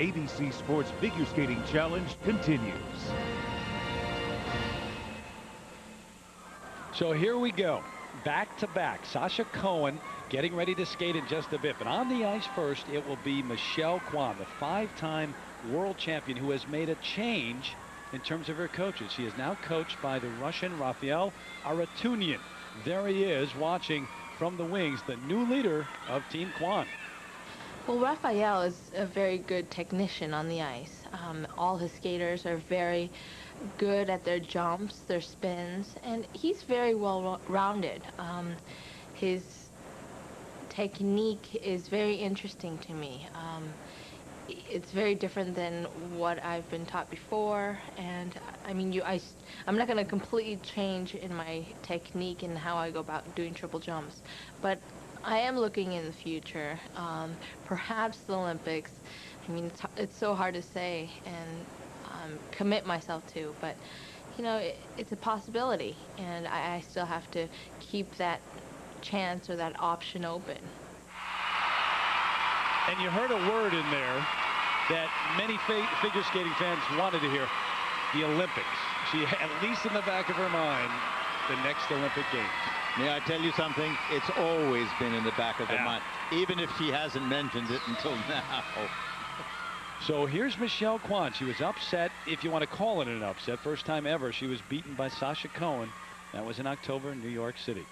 ABC Sports Figure Skating Challenge continues. So here we go, back to back. Sasha Cohen getting ready to skate in just a bit, but on the ice first it will be Michelle Kwan, the 5-time world champion, who has made a change in terms of her coaches. She is now coached by the Russian Rafael Aratunian. There he is watching from the wings, the new leader of Team Kwan. Well, Rafael is a very good technician on the ice. All his skaters are very good at their jumps, their spins, and he's very well rounded. His technique is very interesting to me. It's very different than what I've been taught before, and I mean, I'm not going to completely change in my technique and how I go about doing triple jumps, but I am looking in the future, perhaps the Olympics. I mean, it's so hard to say and commit myself to, but you know, it's a possibility, and I still have to keep that chance or that option open. And you heard a word in there that many figure skating fans wanted to hear: the Olympics. She, at least in the back of her mind, the next Olympic Games. May I tell you something? It's always been in the back of the mind, even if she hasn't mentioned it until now. So here's Michelle Kwan. She was upset, if you want to call it an upset. First time ever she was beaten by Sasha Cohen. That was in October in New York City.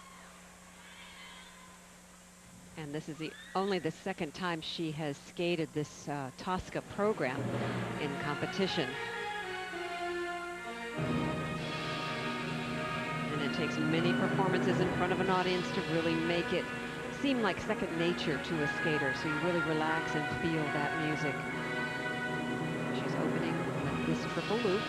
And this is only the second time she has skated this Tosca program in competition. And it takes many performances in front of an audience to really make it seem like second nature to a skater. So you really relax and feel that music. She's opening with this triple loop.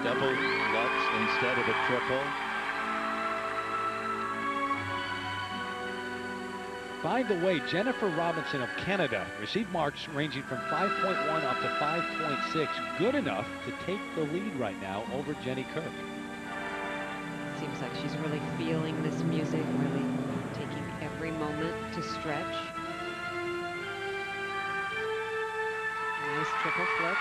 Double Lutz instead of a triple. By the way, Jennifer Robinson of Canada received marks ranging from 5.1 up to 5.6. Good enough to take the lead right now over Jenny Kirk. Seems like she's really feeling this music, really taking every moment to stretch. Nice triple flip.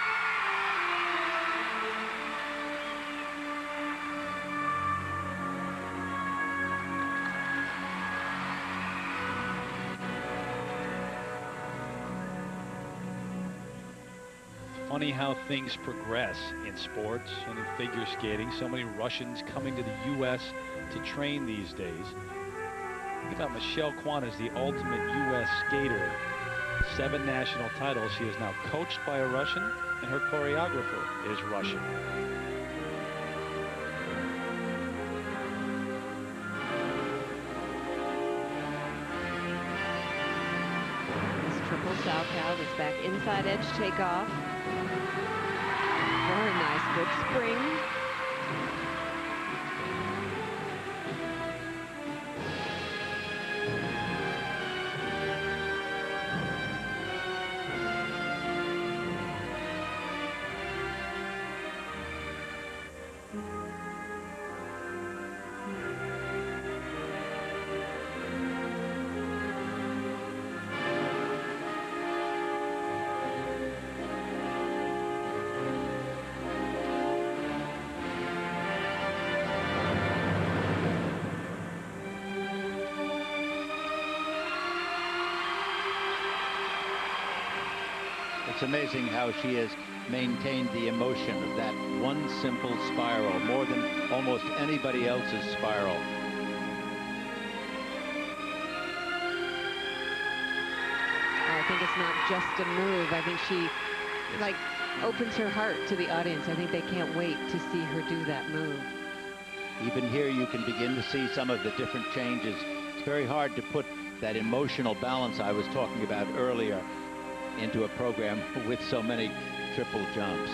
Funny how things progress in sports and in figure skating. So many Russians coming to the U.S. to train these days. Think about Michelle Kwan as the ultimate U.S. skater. 7 national titles. She is now coached by a Russian, and her choreographer is Russian. This triple Salchow, this back inside edge takeoff. Very nice, good spring. It's amazing how she has maintained the emotion of that one simple spiral more than almost anybody else's spiral. I think it's not just a move. I think she like opens her heart to the audience. I think they can't wait to see her do that move. Even here you can begin to see some of the different changes. It's very hard to put that emotional balance I was talking about earlier into a program with so many triple jumps.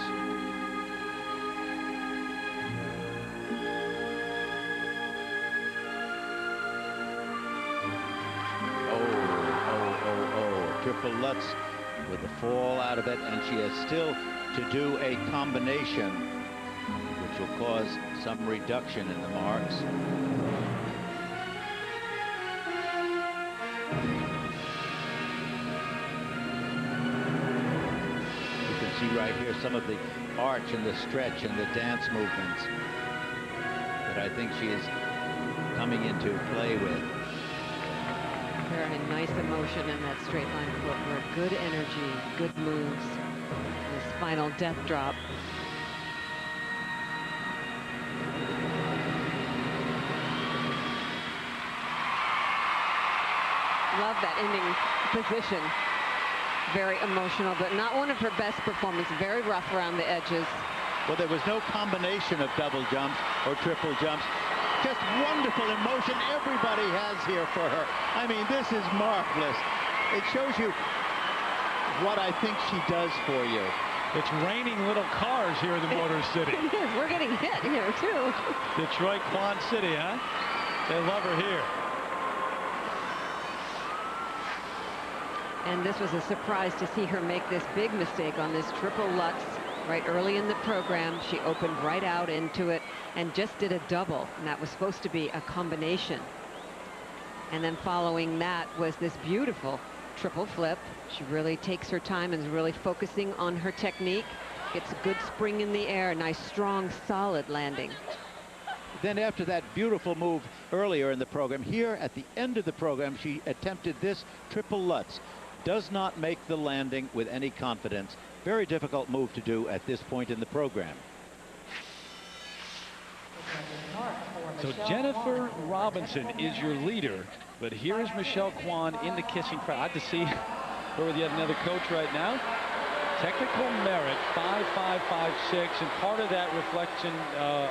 triple Lutz with the fall out of it, and she has still to do a combination, which will cause some reduction in the marks. You can see right here some of the arch and the stretch and the dance movements that I think she is coming into play with. Very nice emotion in that straight line footwork. Good energy, good moves. This final death drop. Love that ending position. Very emotional, but not one of her best performances. Very rough around the edges. Well, there was no combination of double jumps or triple jumps. Just wonderful emotion everybody has here for her. I mean, this is marvelous. It shows you what I think she does for you. It's raining little cars here in the Motor City. It is. We're getting hit here, too. Detroit Quad City, huh? They love her here. And this was a surprise to see her make this big mistake on this triple Lutz. Right early in the program, she opened right out into it and just did a double, and that was supposed to be a combination. And then following that was this beautiful triple flip. She really takes her time and is really focusing on her technique. Gets a good spring in the air, a nice, strong, solid landing. Then after that beautiful move earlier in the program, here at the end of the program, she attempted this triple Lutz. Does not make the landing with any confidence. Very difficult move to do at this point in the program. So Jennifer Robinson is your leader, but here is Michelle Kwan in the kissing crowd. I'd to see her with yet another coach right now. Technical merit 5.556, and part of that reflection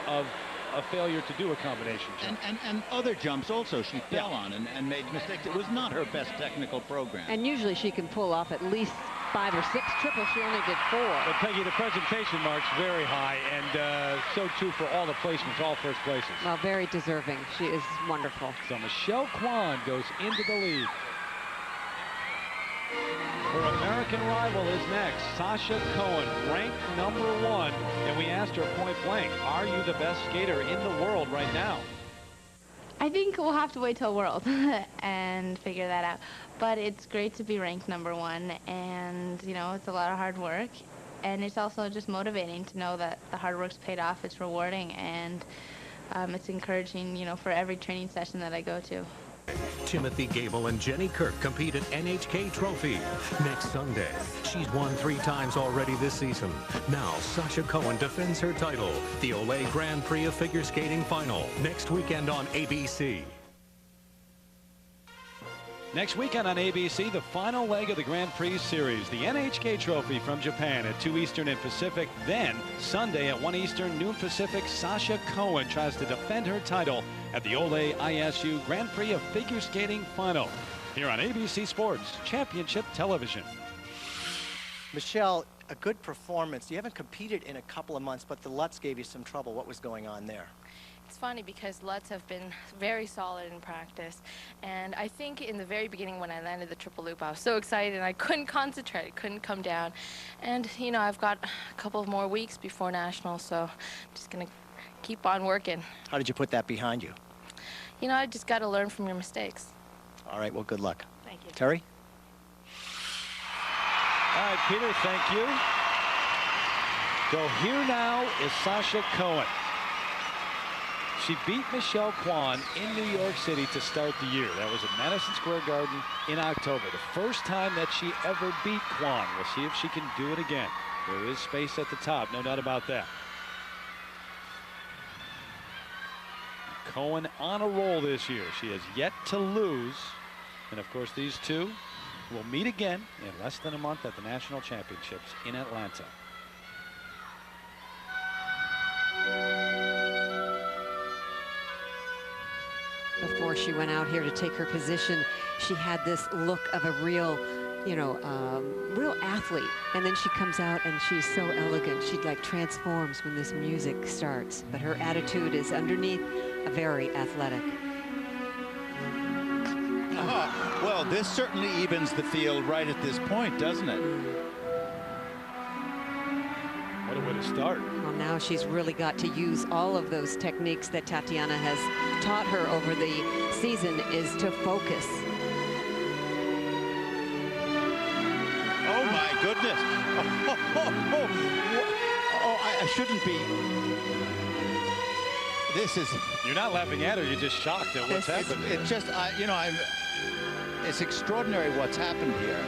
of a failure to do a combination jump. And other jumps also she fell on and made mistakes. It was not her best technical program. And usually she can pull off at least 5 or 6 triples. She only did 4. But Peggy, the presentation marks very high, and so too for all the placements, all first places. Well, very deserving. She is wonderful. So Michelle Kwan goes into the lead. Her American rival is next, Sasha Cohen, ranked #1. And we asked her point blank, are you the best skater in the world right now? I think we'll have to wait till World and figure that out. But it's great to be ranked #1, and, you know, it's a lot of hard work. And it's also just motivating to know that the hard work's paid off. It's rewarding, and it's encouraging, you know, for every training session that I go to. Timothy Gable and Jenny Kirk compete at NHK Trophy next Sunday. She's won 3 times already this season. Now Sasha Cohen defends her title. The Olay Grand Prix of Figure Skating Final next weekend on ABC. Next weekend on ABC, the final leg of the Grand Prix Series, the NHK Trophy from Japan at 2 Eastern and Pacific. Then Sunday at 1 Eastern, noon Pacific, Sasha Cohen tries to defend her title at the Olay ISU Grand Prix of Figure Skating Final. Here on ABC Sports Championship Television. Michelle, a good performance. You haven't competed in a couple of months, but the Lutz gave you some trouble. What was going on there? It's funny because Lutz have been very solid in practice, and I think in the very beginning when I landed the triple loop, I was so excited and I couldn't concentrate, I couldn't come down. And, you know, I've got a couple of more weeks before Nationals, so I'm just going to keep on working. How did you put that behind you? You know, I just got to learn from your mistakes. All right, well, good luck. Thank you. Terry? All right, Peter, thank you. So here now is Sasha Cohen. She beat Michelle Kwan in New York City to start the year. That was at Madison Square Garden in October. The first time that she ever beat Kwan. We'll see if she can do it again. There is space at the top, no doubt about that. Cohen on a roll this year. She has yet to lose. And of course, these two will meet again in less than a month at the National Championships in Atlanta. Before she went out here to take her position, she had this look of a real, you know, real athlete. And then she comes out and she's so elegant. She like transforms when this music starts. But her attitude is underneath very athletic. Well, Well, this certainly evens the field right at this point, doesn't it? What a way to start. Well, now she's really got to use all of those techniques that Tatiana has taught her over the season, is to focus. Oh, my goodness. I shouldn't be. This is. You're not laughing at her. You're just shocked at what's happened. It's just, you know, it's extraordinary what's happened here.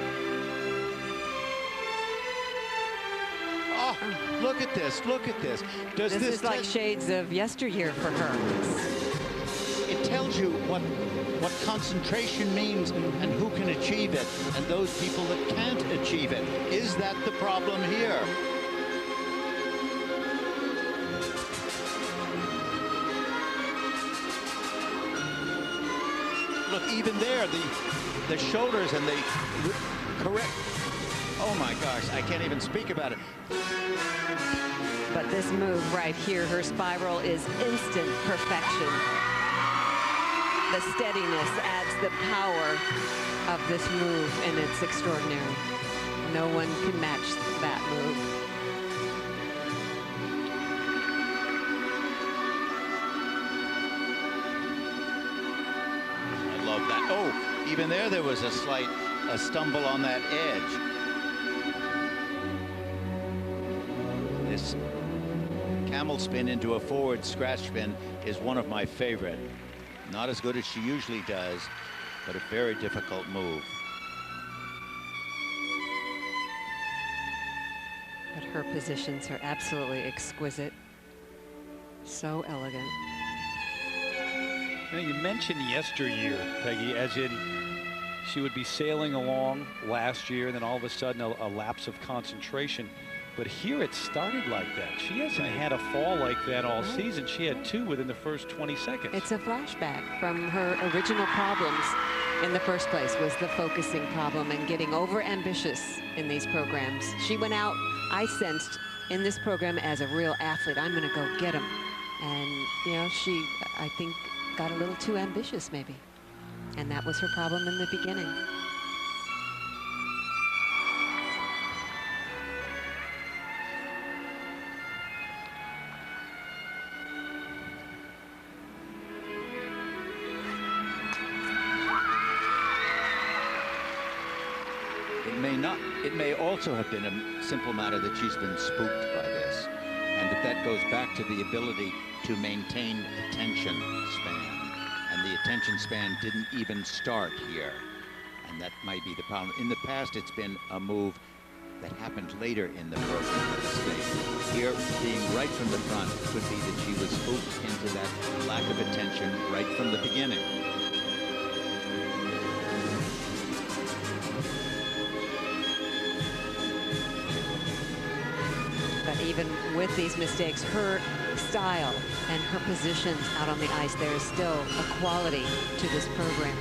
Oh, look at this. Look at this. This is like shades of yesteryear for her. It tells you what concentration means and who can achieve it, and those people that can't achieve it. Is that the problem here? Look, even there, the shoulders and the correct. Oh my gosh, I can't even speak about it. But this move right here, her spiral, is instant perfection. The steadiness adds the power of this move, and it's extraordinary. No one can match that move. Oh, even there was a slight stumble on that edge. This camel spin into a forward scratch spin is one of my favorite. Not as good as she usually does, but a very difficult move. But her positions are absolutely exquisite. So elegant. Now, you mentioned yesteryear, Peggy, as in she would be sailing along last year, and then all of a sudden a lapse of concentration. But here it started like that. She hasn't had a fall like that all season. She had 2 within the first 20 seconds. It's a flashback from her original problems in the first place, was the focusing problem and getting over ambitious in these programs. She went out, I sensed, in this program as a real athlete. I'm going to go get him. And, you know, she, I think, got a little too ambitious maybe, and that was her problem in the beginning. It may also have been a simple matter that she's been spooked by this, and that goes back to the ability to maintain attention span. And the attention span didn't even start here. And that might be the problem. In the past, it's been a move that happened later in the program. Here, being right from the front, could be that she was spooked into that lack of attention right from the beginning. But even with these mistakes, her style and her positions out on the ice, there is still a quality to this program.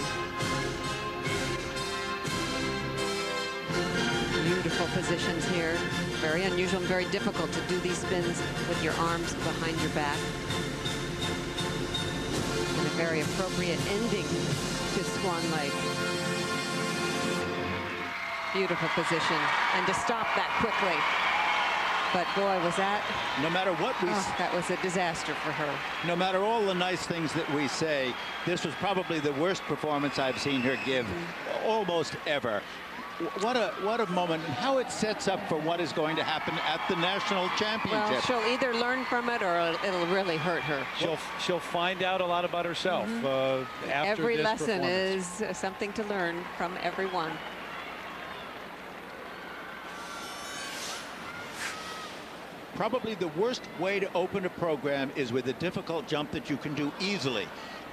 Beautiful positions here. Very unusual and very difficult to do these spins with your arms behind your back. And a very appropriate ending to Swan Lake. Beautiful position. And to stop that quickly. But boy, was that... No matter what we... that was a disaster for her. No matter all the nice things that we say, this was probably the worst performance I've seen her give almost ever. What a moment, and how it sets up for what is going to happen at the national championship. Well, she'll either learn from it or it'll really hurt her. She'll find out a lot about herself after every this lesson is something to learn from everyone. Probably the worst way to open a program is with a difficult jump that you can do easily.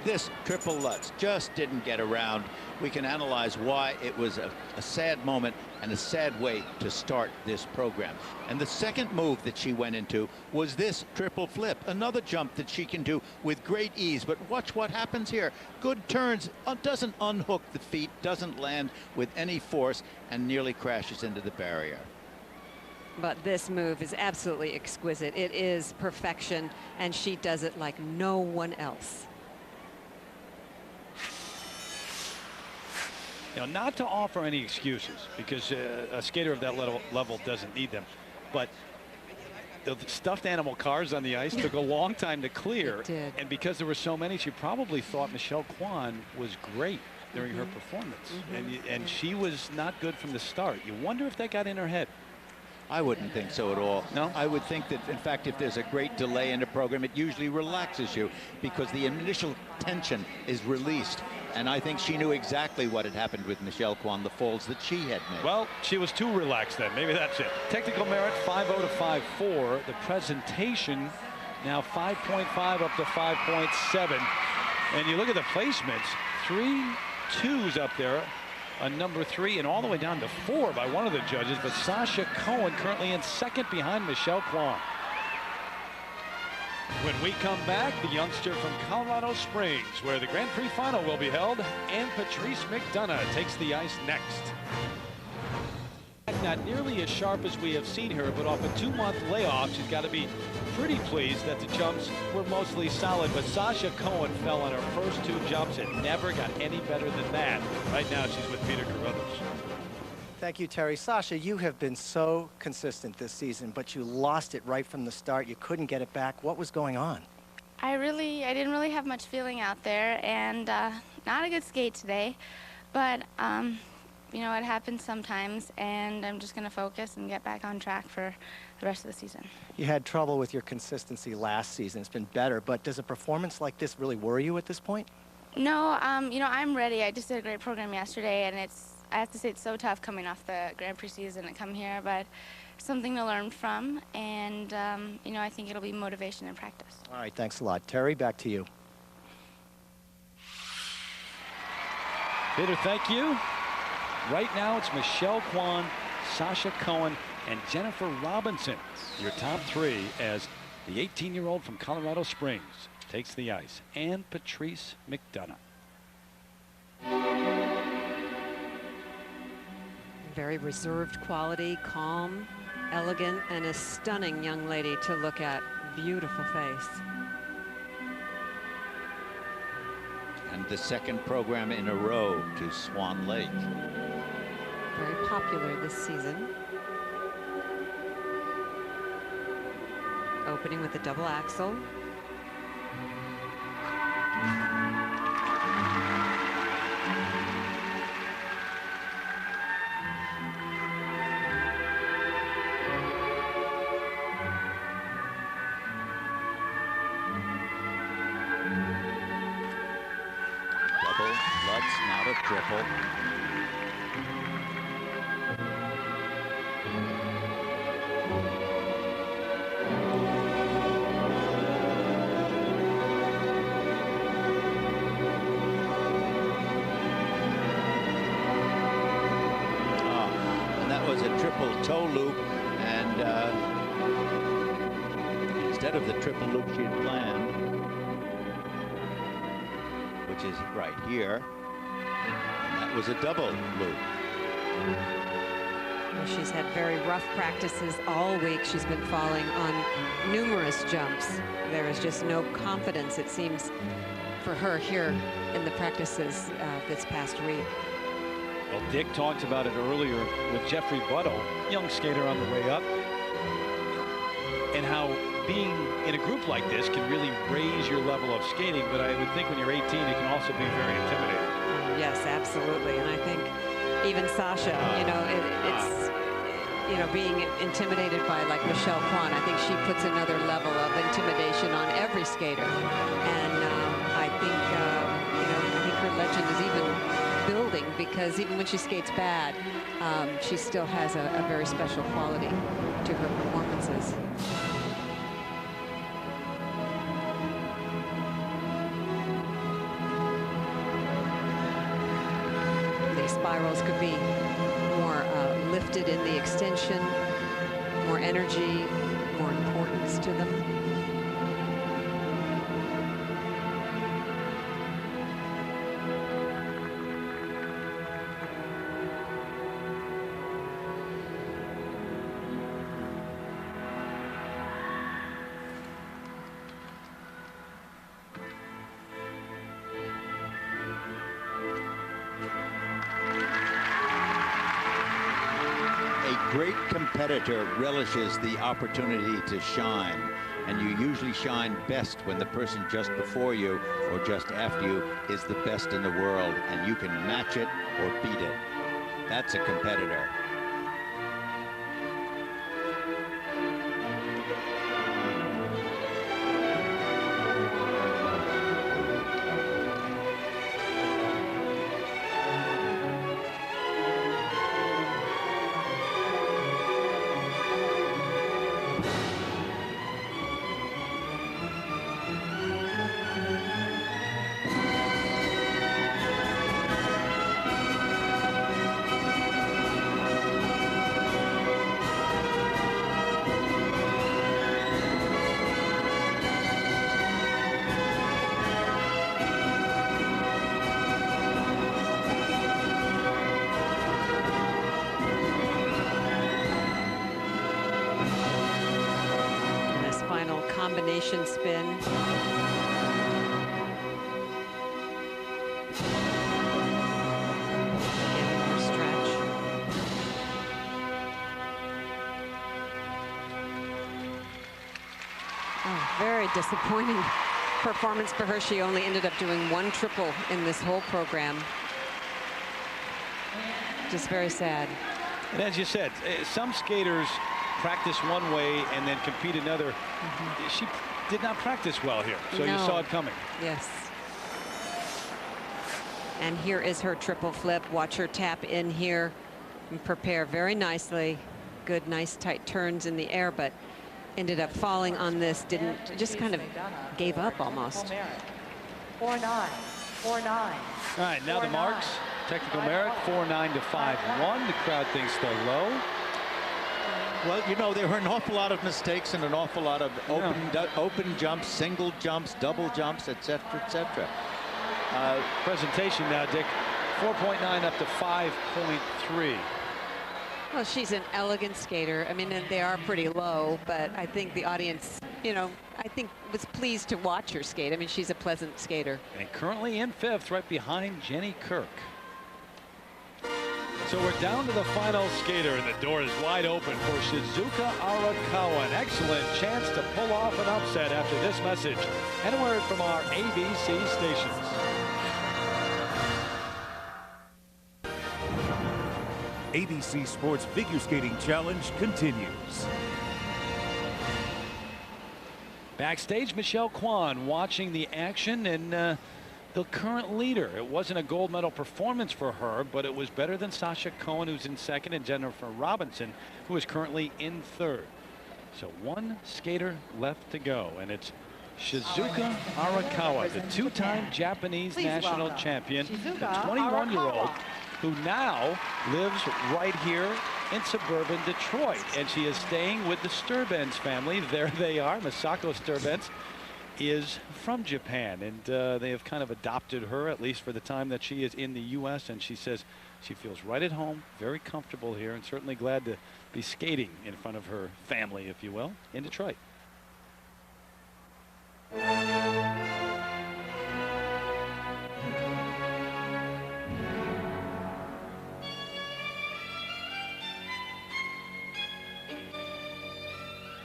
This triple Lutz just didn't get around. We can analyze why it was a sad moment and a sad way to start this program. And the second move that she went into was this triple flip, another jump that she can do with great ease. But watch what happens here. Good turns, doesn't unhook the feet, doesn't land with any force, and nearly crashes into the barrier. But this move is absolutely exquisite. It is perfection, and she does it like no one else. You know, not to offer any excuses, because a skater of that level doesn't need them, but the stuffed animal cars on the ice took a long time to clear. It did. And because there were so many, she probably thought Michelle Kwan was great during her performance. And she was not good from the start. You wonder if that got in her head. I wouldn't think so at all. No? I would think that, in fact, if there's a great delay in a program, it usually relaxes you because the initial tension is released. And I think she knew exactly what had happened with Michelle Kwan, the falls that she had made. Well, she was too relaxed then. Maybe that's it. Technical merit 5.0 to 5.4. The presentation now 5.5 up to 5.7. And you look at the placements, 3 2s up there. A number 3 and all the way down to 4 by one of the judges, but Sasha Cohen currently in second behind Michelle Kwan. When we come back, the youngster from Colorado Springs, where the Grand Prix final will be held, and Patrice McDonough takes the ice next. Not nearly as sharp as we have seen her, but off a 2-month layoff, she's got to be pretty pleased that the jumps were mostly solid. But Sasha Cohen fell on her first 2 jumps and never got any better than that. Right now, she's with Peter Carruthers. Thank you, Terry. Sasha, you have been so consistent this season, but you lost it right from the start. You couldn't get it back. What was going on? I didn't really have much feeling out there, and not a good skate today. But you know, it happens sometimes, and I'm just going to focus and get back on track for the rest of the season. You had trouble with your consistency last season. It's been better, but does a performance like this really worry you at this point? No, you know, I'm ready. I just did a great program yesterday, and I have to say it's so tough coming off the Grand Prix season to come here, but something to learn from, and you know, I think it'll be motivation and practice. All right, thanks a lot. Terry, back to you. Peter, thank you. Right now, it's Michelle Kwan, Sasha Cohen, and Jennifer Robinson, your top 3, as the 18-year-old from Colorado Springs takes the ice, and Patrice McDonough. Very reserved quality, calm, elegant, and a stunning young lady to look at. Beautiful face. And the second program in a row to Swan Lake. Very popular this season. Opening with a double axel. Double, Lutz, not a triple. Was a triple toe loop, and instead of the triple loop she had planned, which is right here, and that was a double loop. Well, she's had very rough practices all week. She's been falling on numerous jumps. There is just no confidence, it seems, for her here in the practices this past week. Well, Dick talked about it earlier with Jeffrey Butto, young skater on the way up, and how being in a group like this can really raise your level of skating. But I would think when you're 18, it can also be very intimidating. Yes, absolutely. And I think even Sasha, you know, it's, you know, being intimidated by like Michelle Kwan, I think she puts another level of intimidation on every skater. And I think, you know, I think her legend is even building, because even when she skates bad, she still has a very special quality to her performances. These spirals could be more lifted in the extension, more energy, more importance to them. great competitor relishes the opportunity to shine. And you usually shine best when the person just before you or just after you is the best in the world, and you can match it or beat it. That's a competitor. Combination spin. Again, more stretch. Oh, very disappointing performance for her. She only ended up doing 1 triple in this whole program. Just very sad. And as you said, some skaters practice one way and then compete another. She did not practice well here, so you saw it coming. Yes. And here is her triple flip. Watch her tap in here and prepare very nicely. Good, nice, tight turns in the air, but ended up falling on this. Didn't, just kind of gave up almost. 4-9, 4-9. All right, now the marks. Technical merit, 4-9 to 5-1. The crowd thinks they're low. Well, you know, there were an awful lot of mistakes and an awful lot of open jumps, single jumps, double jumps, etc., etc. Presentation now, Dick. 4.9 up to 5.3. Well, she's an elegant skater. I mean, they are pretty low, but I think the audience, you know, I think was pleased to watch her skate. I mean, she's a pleasant skater. And currently in 5th, right behind Jenny Kirk. So we're down to the final skater, and the door is wide open for Shizuka Arakawa. An excellent chance to pull off an upset after this message. And a word from our ABC stations. ABC Sports Figure Skating Challenge continues. Backstage, Michelle Kwan watching the action, and the current leader. It wasn't a gold medal performance for her, but it was better than Sasha Cohen, who's in 2nd, and Jennifer Robinson, who is currently in 3rd. So 1 skater left to go, and it's Shizuka Arakawa, the 2-time Japanese national champion, the 21-year-old who now lives right here in suburban Detroit, and she is staying with the Sturbens family. There they are. Masako Sturbens is from Japan, and they have kind of adopted her, at least for the time that she is in the U.S., and she says she feels right at home, very comfortable here, and certainly glad to be skating in front of her family, if you will, in Detroit.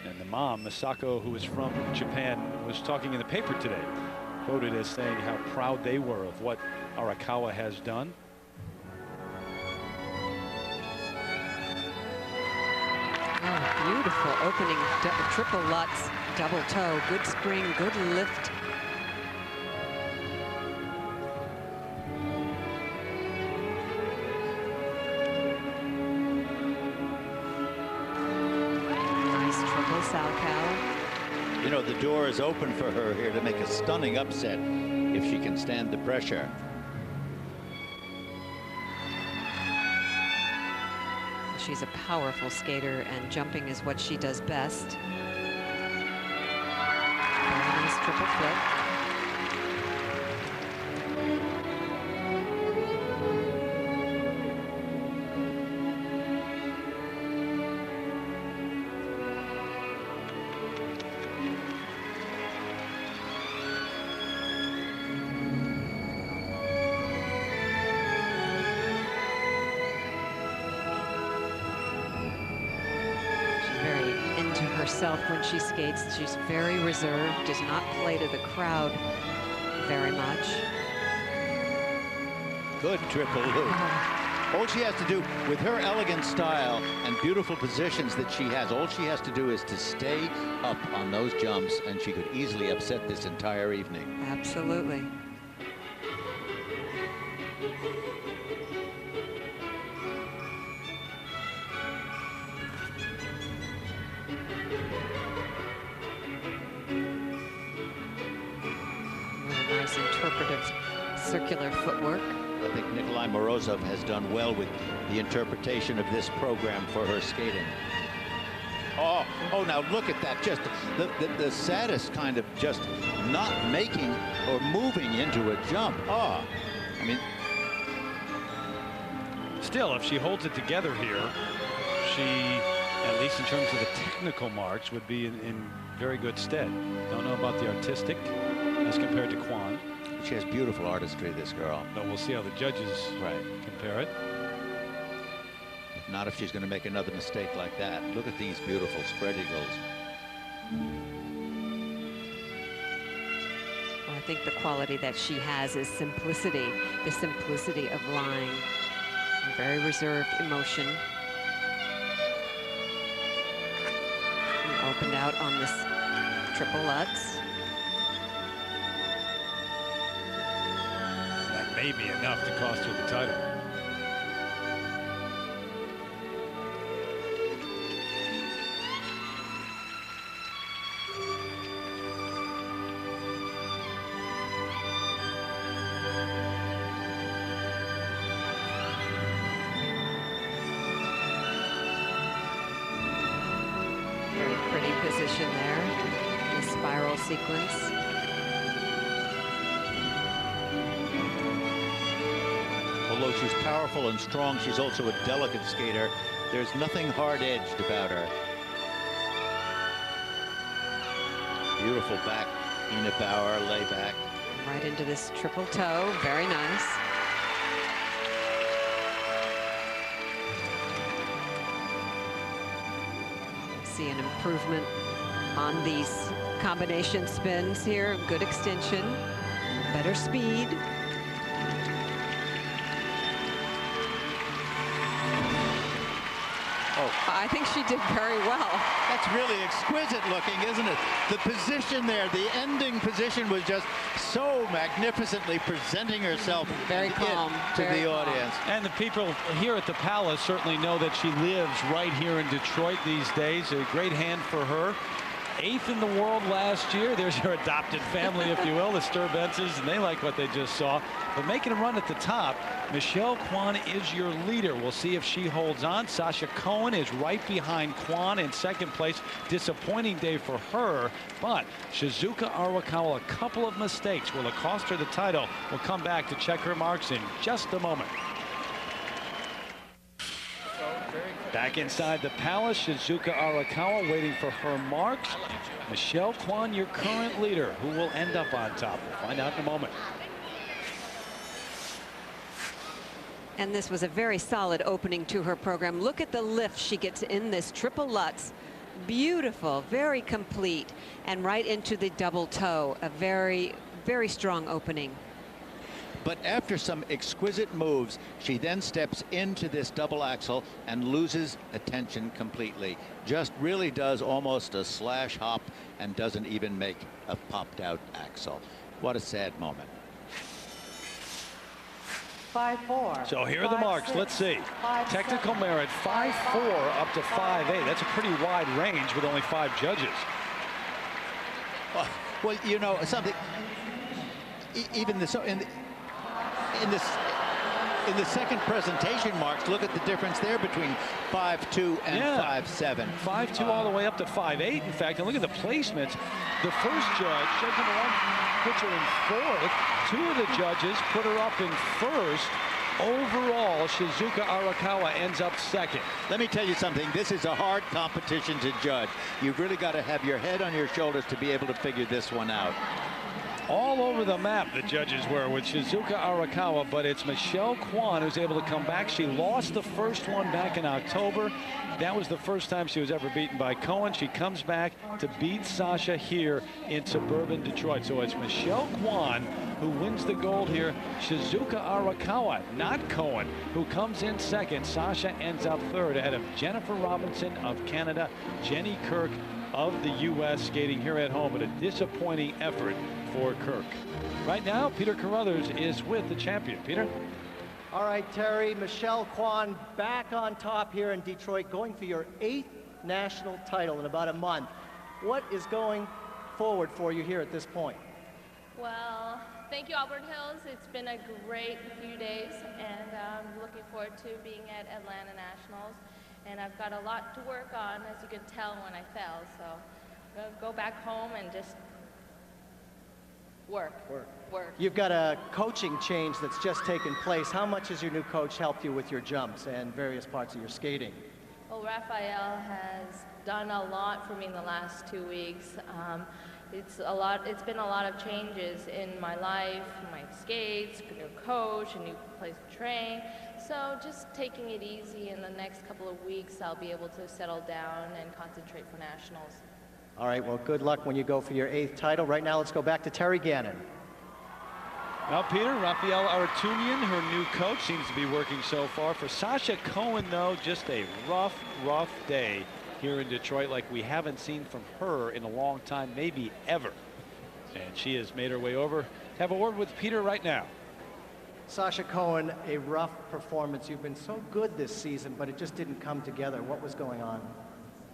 And the mom, Masako, who is from Japan, was talking in the paper today, quoted as saying how proud they were of what Arakawa has done. Oh, beautiful opening, triple Lutz, double toe, good spring, good lift. You know, the door is open for her here to make a stunning upset if she can stand the pressure. She's a powerful skater, and jumping is what she does best. Very nice triple flip. herself when she skates. She's very reserved, does not play to the crowd very much. Good triple loop. All she has to do with her elegant style and beautiful positions that she has, all she has to do is to stay up on those jumps, and she could easily upset this entire evening. Absolutely. Really nice interpretive circular footwork. I think Nikolai Morozov has done well with the interpretation of this program for her skating. Oh, now look at that. Just the saddest kind of just not making or moving into a jump. Oh, I mean. Still, if she holds it together here, she, at least in terms of the technical marks, would be in very good stead. Don't know about the artistic as compared to Kwon. She has beautiful artistry, this girl. But we'll see how the judges compare it. Not if she's going to make another mistake like that. Look at these beautiful spread eagles. Well, I think the quality that she has is simplicity, the simplicity of line. Very reserved emotion. And opened out on this triple Lutz. That may be enough to cost her the title. Position there, the spiral sequence. Although she's powerful and strong, she's also a delicate skater. There's nothing hard-edged about her. Beautiful back, Ina Bauer, layback. Right into this triple toe, very nice. See an improvement on these combination spins here. Good extension, better speed. Oh, I think she did very well. That's really exquisite looking, isn't it? The position there, the ending position was just so magnificently presenting herself very calm to the audience. And the people here at the Palace certainly know that she lives right here in Detroit these days. A great hand for her. 8th in the world last year. There's your adopted family, if you will, the Sturbenses, and they like what they just saw. But making a run at the top, Michelle Kwon is your leader. We'll see if she holds on. Sasha Cohen is right behind Kwon in second place. Disappointing day for her, but Shizuka Arakawa, a couple of mistakes. Will it cost her the title? We'll come back to check her marks in just a moment. Back inside the Palace, Shizuka Arakawa waiting for her marks. Michelle Kwon, your current leader. Who will end up on top? We'll find out in a moment. And this was a very solid opening to her program. Look at the lift she gets in this triple Lutz. Beautiful, very complete, and right into the double toe. A very, very strong opening. But after some exquisite moves, she then steps into this double axel and loses attention completely. Just really does almost a slash hop and doesn't even make a popped out axel. What a sad moment. 5-4. So here are the marks. Let's see. Technical merit 5-4 up to 5-8. That's a pretty wide range with only 5 judges. Well, you know something. Even this in the second presentation marks, look at the difference there between 5-2 and 5-7. 5-2 all the way up to 5-8. In fact, and look at the placements. The first judge number 1, puts her in 4th. 2 of the judges put her up in 1st. Overall, Shizuka Arakawa ends up 2nd. Let me tell you something. This is a hard competition to judge. You've really got to have your head on your shoulders to be able to figure this one out. All over the map, the judges were with Shizuka Arakawa, but it's Michelle Kwan who's able to come back. She lost the first one back in October. That was the first time she was ever beaten by Cohen. She comes back to beat Sasha here in suburban Detroit. So it's Michelle Kwan who wins the gold here. Shizuka Arakawa, not Cohen, who comes in second. Sasha ends up third ahead of Jennifer Robinson of Canada, Jenny Kirk of the U.S. skating here at home, but a disappointing effort for Kirk. Right now, Peter Carruthers is with the champion. Peter? All right, Terry, Michelle Kwan back on top here in Detroit, going for your 8th national title in about a month. What is going forward for you here at this point? Well, thank you, Auburn Hills. It's been a great few days, and I'm looking forward to being at Atlanta Nationals. And I've got a lot to work on, as you could tell when I fell. So I'm going to go back home and just work. You've got a coaching change that's just taken place. How much has your new coach helped you with your jumps and various parts of your skating? Well, Raphael has done a lot for me in the last 2 weeks. It's been a lot of changes in my life, my skates, a new coach, a new place to train. So just taking it easy. In the next couple of weeks, I'll be able to settle down and concentrate for nationals. All right, well, good luck when you go for your 8th title. Right now, let's go back to Terry Gannon. Now, Peter, Raphael Aratunian, her new coach, seems to be working so far. For Sasha Cohen, though, just a rough day here in Detroit, like we haven't seen from her in a long time, maybe ever. And she has made her way over. Have a word with Peter right now. Sasha Cohen, a rough performance. You've been so good this season, but it just didn't come together. What was going on?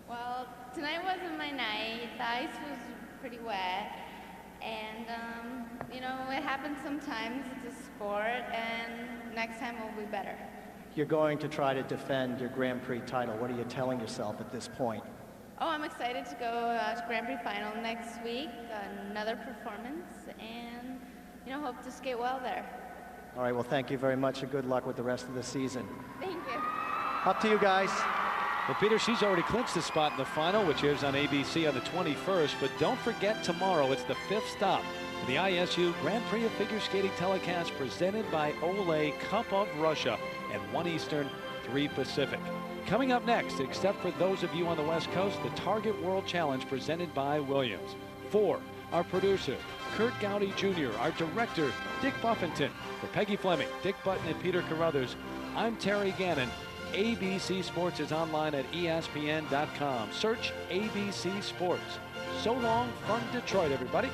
Well, tonight wasn't my night. The ice was pretty wet. And, you know, it happens sometimes. It's a sport, and next time will be better. You're going to try to defend your Grand Prix title. What are you telling yourself at this point? Oh, I'm excited to go to Grand Prix final next week, another performance, and, you know, hope to skate well there. All right, well, thank you very much, and good luck with the rest of the season. Thank you. Up to you guys. Well, Peter, she's already clinched the spot in the final, which airs on ABC on the 21st. But don't forget, tomorrow, it's the 5th stop for the ISU Grand Prix of Figure Skating telecast presented by Olay Cup of Russia at 1 Eastern, 3 Pacific. Coming up next, except for those of you on the West Coast, the Target World Challenge presented by Williams. For our producer, Kurt Gowdy Jr., our director, Dick Buffington, for Peggy Fleming, Dick Button, and Peter Carruthers, I'm Terry Gannon. ABC Sports is online at ESPN.com. Search ABC Sports. So long from Detroit, everybody.